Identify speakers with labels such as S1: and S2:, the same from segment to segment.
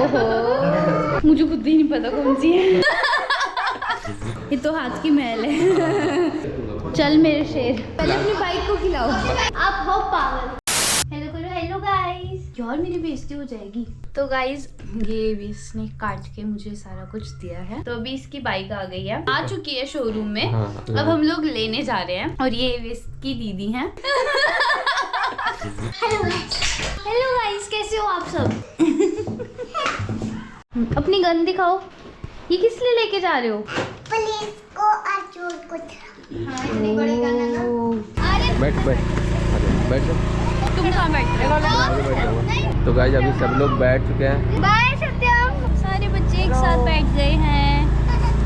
S1: ओहो, मुझे खुद ही नहीं पता कौन सी है। ये तो हाथ की मैल है। चल मेरे शेर, पहले अपनी बाइक को खिलाओ। आप हो पागल। हेलो करो, हेलो गाइस। यार मेरी बेइज्जती हो जाएगी। तो गाइस ये भी इसने काट के मुझे सारा कुछ दिया है। तो अभी इसकी बाइक आ गई है, आ चुकी है शोरूम में। अब हम लोग लेने जा रहे हैं और ये इसकी दीदी हैं। हेलो गाइस, कैसे हो आप सब? अपनी गन दिखाओ। ये किस लिए लेके जा रहे हो?
S2: पुलिस को और चोर को। हाँ, इतनी बड़ी गन है ना। अरे
S3: बैठ जाओ।
S1: तुम कहाँ बैठ रहे हो?
S3: तो गाइस अभी सब लोग बैठ चुके हैं।
S1: बाय सत्यम। सारे बच्चे एक साथ बैठ गए हैं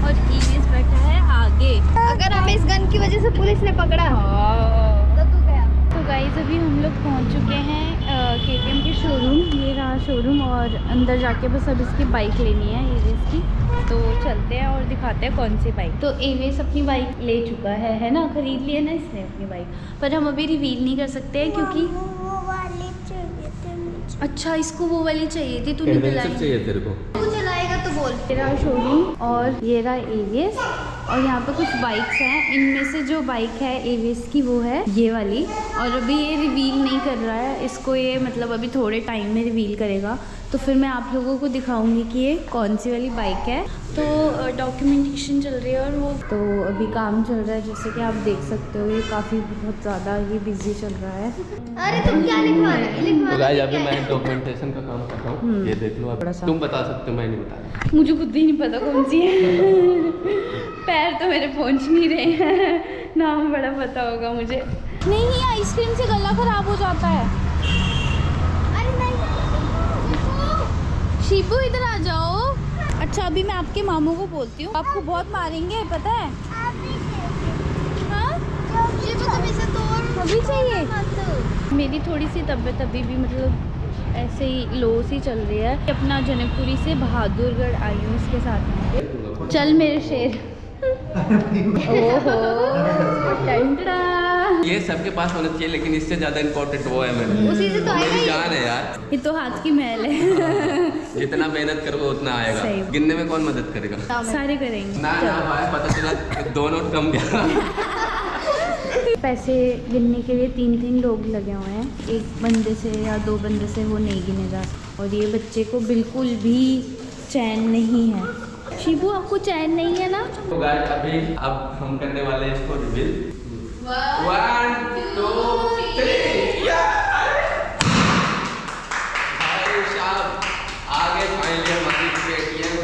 S1: और ईवीएस बैठा है आगे।
S2: अगर हमें इस गन की वजह से पुलिस ने पकड़ा तो तू गया।
S1: तो गाइस अभी हम लोग पहुंच चुके हैं केटीएम के शोरूम। ये रहा शोरूम और अंदर जाके बस अब इसकी बाइक लेनी है ईवीएस की। तो चलते हैं और दिखाते हैं कौन सी बाइक। तो ईवीएस अपनी बाइक ले चुका है ना, खरीद लिया ना इसने अपनी बाइक। पर हम अभी रिवील नहीं कर सकते हैं क्योंकि
S2: वो वाली चाहिए थे मुझे।
S1: अच्छा इसको वो वाली चाहिए थी, तूने दिलाई।
S3: चाहिए तेरे को?
S2: तू चलाएगा तो बोल।
S1: ये रहा शोरूम और ये रहा एवीएस और यहाँ पे कुछ बाइक्स हैं। इनमें से जो बाइक है एवीएस की वो है ये वाली। और अभी ये रिवील नहीं कर रहा है इसको, ये मतलब अभी थोड़े टाइम में रिवील करेगा। तो फिर मैं आप लोगों को दिखाऊंगी कि ये कौन सी वाली बाइक है। तो डॉक्यूमेंटेशन चल रही है और वो तो अभी काम चल रहा है, जैसे कि आप देख सकते हो। ये काफ़ी बहुत ज़्यादा ये बिजी चल रहा है।
S2: अरे तुम क्या लिखवा रहे हो?
S3: तो गाइस अभी मैं डॉक्यूमेंटेशन का काम कर रहा हूँ। ये देख लो, अब तुम बता सकते हो, मैं नहीं बता रहा।
S1: मुझे खुद ही नहीं पता कौन सी है। पैर तो मेरे पहुंच नहीं रहे हैं। नाम बड़ा पता होगा मुझे। नहीं, आइसक्रीम से गला खराब हो जाता है।
S2: अरे नहीं।
S1: शीपू इधर आ जाओ। अच्छा अभी मैं आपके मामू को बोलती हूँ, आपको बहुत मारेंगे पता है। हाँ
S2: ये तो कभी से तोड़
S1: अभी चाहिए। मेरी थोड़ी सी तबीयत अभी भी मतलब ऐसे ही लो सी चल रही है। अपना जनकपुरी से बहादुरगढ़ आई हूँ इसके साथ। चल मेरे शेर। ओहो टंटड़ा।
S3: ये सबके पास होना चाहिए, लेकिन इससे ज्यादा इम्पोर्टेंट वो है मेरे।
S2: उसी से तो आएगा
S3: मेरी
S2: ही।
S3: जान है यार।
S1: ये तो हाथ की मैल है।
S3: जितना मेहनत करोगे उतना आएगा।
S1: सही।
S3: गिनने में कौन मदद करेगा?
S1: सारे करेंगे।
S3: ना ना भाई, पता चला 2 नोट कम गया।
S1: पैसे गिनने के लिए 3 लोग लगे हुए हैं। एक बंदे से या 2 बंदे से वो नहीं गिने जा सकते। और ये बच्चे को बिल्कुल भी चैन नहीं है। शिबू आपको चैन नहीं है ना?
S3: तो गाइस अभी अब हम करने वाले हैं इसको रिवील। 1 2 3 भाई साहब आगे फाइनली हमारी KTM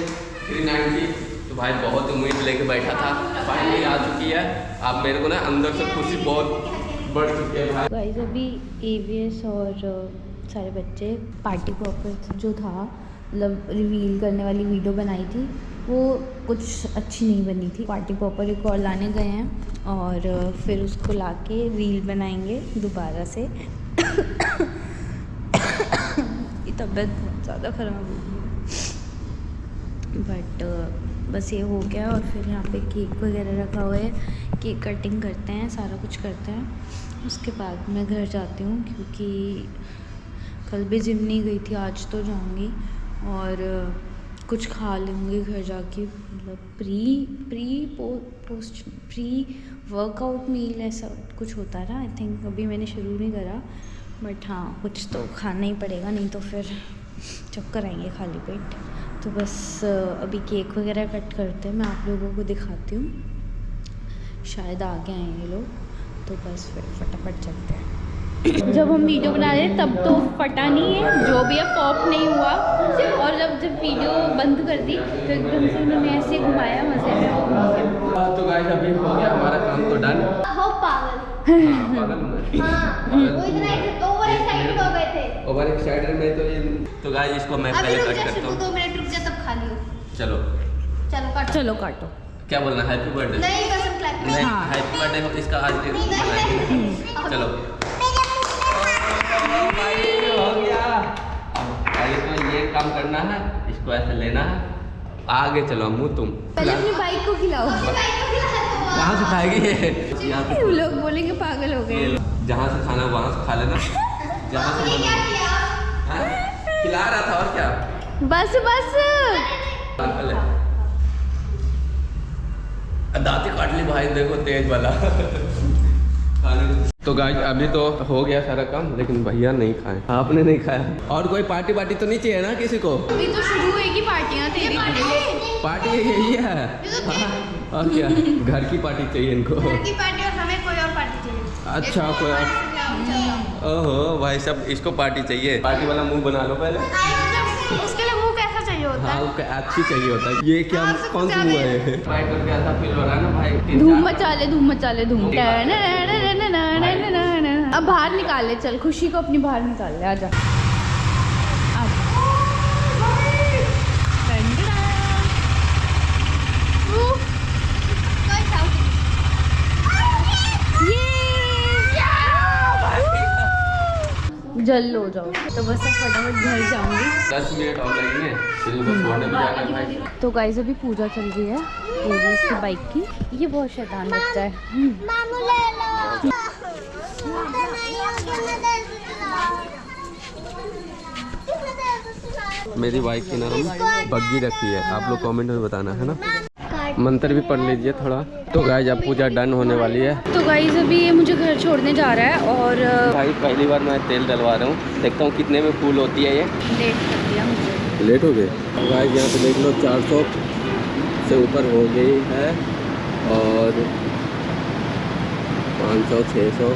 S3: 390। तो भाई बहुत उम्मीद लेके बैठा था, फाइनली आ चुकी है। आप मेरे को ना अंदर से खुशी बहुत बढ़ चुकी है भाई।
S1: गाइस अभी एवीएस और सारे बच्चे पार्टी पॉपर जो था मतलब रिवील करने वाली वीडियो बनाई थी, वो कुछ अच्छी नहीं बनी थी। पार्टी पॉपर एक और लाने गए हैं और फिर उसको लाके रील बनाएंगे दोबारा से। ये तबीयत बहुत ज़्यादा ख़राब हो गई बट बस ये हो गया। और फिर यहाँ पे केक वगैरह रखा हुआ है, केक कटिंग करते हैं, सारा कुछ करते हैं। उसके बाद मैं घर जाती हूँ क्योंकि कल भी जिम नहीं गई थी, आज तो जाऊँगी। और कुछ खा लूँगी घर जाके, मतलब प्री वर्कआउट मील ऐसा कुछ होता है ना, आई थिंक। अभी मैंने शुरू नहीं करा बट हाँ कुछ तो खाना ही पड़ेगा, नहीं तो फिर चक्कर आएंगे खाली पेट। तो बस अभी केक वगैरह कट करते हैं, मैं आप लोगों को दिखाती हूँ। शायद आगे आएंगे लोग, तो बस फिर फटाफट चलते हैं। जब हम वीडियो बना रहे तब तो फटा नहीं है, जो भी है पॉप नहीं हुआ। और जब वीडियो बंद कर दी तो एकदम से उन्होंने ऐसे घुमाया, मजे में वो घूम गया।
S3: तो गाइस अभी हो गया हमारा काम तो डन।
S2: हो पागल।
S3: पागल हूँ मैं।
S2: हाँ, वो इतना ओवर एक्साइटेड हो गए थे।
S3: ओवर एक्साइटेड में तो गाइस इसको मैं
S2: अभी
S3: पहले
S2: रुक
S3: कट
S2: जा
S3: करता
S2: शिबू,
S3: हूँ।
S2: 2 मिनट रुक जा तब खा लियो।
S3: चलो
S2: चलो काटो।
S1: चलो काटो।
S3: क्या बोलना, हैप्पी बर्थडे?
S2: नहीं कसम क्लैप।
S3: नहीं,
S1: हाँ।
S3: हैप्पी बर्थडे इसका आज चलो हो गया। अब पहले तो ये काम करना है, इसको ऐसे लेना है, आगे चलो मुँह तुम।
S1: पहले अपनी बाइक को खिलाओ।
S3: कहाँ से खाएगी ये? यहाँ से
S1: लोग बोलेंगे पागल हो गए।
S3: जहाँ से खाना वहाँ से खा लेना। जहाँ से हाँ? खिला रहा था और क्या।
S1: बस बस।
S3: दांती काट ली भाई, देखो तेज वाला। तो गाइस अभी तो हो गया सारा काम, लेकिन भैया नहीं खाए। आपने नहीं खाया? और कोई पार्टी वार्टी तो नहीं चाहिए ना किसी को?
S1: अभी तो शुरू होगी पार्टियां तेरी।
S3: पार्टी यही है। हाँ, और क्या, घर की पार्टी चाहिए इनको।
S2: की पार्टी और हमें कोई और पार्टी चाहिए।
S3: अच्छा कोई और। ओहो भाई साहब, इसको पार्टी चाहिए। पार्टी वाला मुंह बना लो पहले।
S2: उसके लिए मुंह कैसा चाहिए होता
S3: हाँ,
S2: है?
S3: अच्छी चाहिए होता है। ये क्या, कौन सा मुंह है? भाई करके ऐसा फील हो रहा है ना भाई।
S1: धूम मचा ले, धूम मचा ले, धूम। अब बाहर निकाल ले, चल खुशी को अपनी बाहर निकाल ले, आजा। जल्द हो जाओ। तो बस अब फटाफट घर जाऊंगी।
S3: 10 मिनट और लगेंगे, फिर उसको छोड़ने भी जाना है भाई।
S1: तो गाइस अभी पूजा चल रही है इसकी बाइक की। ये बहुत शैतान बच्चा है।
S2: मामू ले लो।
S3: मेरी बाइक की नाम बग्गी रखी है, आप लोग कमेंट में बताना है ना। मंत्र भी पढ़ लीजिए थोड़ा। तो गाइस अब पूजा डन होने वाली है।
S1: तो गाइस अभी ये मुझे घर छोड़ने जा रहा है और
S3: भाई पहली बार मैं तेल डलवा रहा हूँ, देखता हूँ कितने में फूल होती है। ये
S1: लेट कर दिया मुझे।
S3: लेट हो गए गाइस, यहाँ पे देख लो 400 से ऊपर हो गई है और 500 600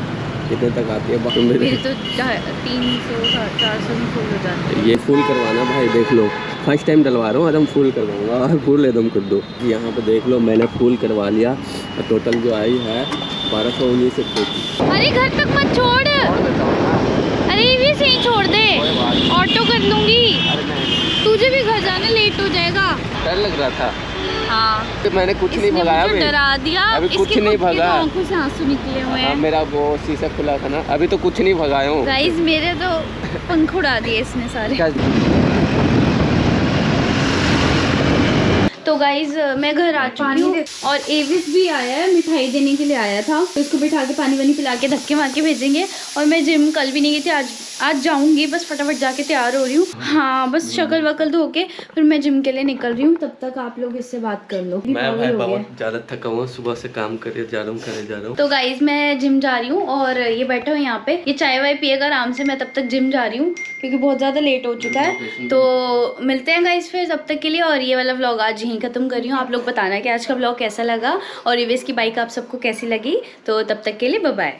S3: कितने तक आती है।
S1: मेरे तो 300 400 में फुल हो जाते हैं।
S3: ये फुल करवाना भाई, देख लो फर्स्ट टाइम डलवा रहा हूँ, एकदम फुल करवाऊंगा और फुल एकदम कर दो। यहाँ पे देख लो मैंने फुल करवा लिया और टोटल जो आई है 1219 से कुछ।
S1: अरे घर तक मत छोड़, अरे ये भी सही छोड़ दे, ऑटो कर लूंगी। तुझे भी घर जाना लेट हो जाएगा।
S3: डर लग रहा था।
S1: हाँ
S3: तो मैंने कुछ नहीं भगाया,
S1: मुझे डरा दिया।
S3: अभी कुछ नहीं भगा।
S1: आंखों से आंसू निकले हुए हैं।
S3: मेरा वो शीशा खुला था ना, अभी तो कुछ नहीं भगाया हूँ।
S1: गाइस मेरे तो पंख उड़ा दिए इसने सारे। तो गाइज मैं घर आ चुकी हूँ और एविस भी आया है, मिठाई देने के लिए आया था। तो इसको बिठा के पानी वानी पिला के धक्के मार के भेजेंगे। और मैं जिम कल भी नहीं गई थी, आज जाऊंगी। बस फटाफट जाके तैयार हो रही हूँ। हाँ बस शक्ल वकल धो के फिर मैं जिम के लिए निकल रही हूँ। तब तक आप लोग इससे बात कर लो।
S3: मैं भाई बहुत ज़्यादा थका हुआ, सुबह से काम करे जा रहा हूँ।
S1: तो गाइज मैं जिम जा रही हूँ और ये बैठा हूँ यहाँ पे, ये चाय वाय पिएगा आराम से। मैं तब तक जिम जा रही हूँ क्योंकि बहुत ज़्यादा लेट हो चुका है। तो मिलते हैं गाइज फिर तब तक के लिए। और ये वाला व्लॉग आज यहीं ख़त्म कर रही हूँ। आप लोग बताना कि आज का व्लॉग कैसा लगा और एविस की बाइक आप सबको कैसी लगी। तो तब तक के लिए बाय बाय।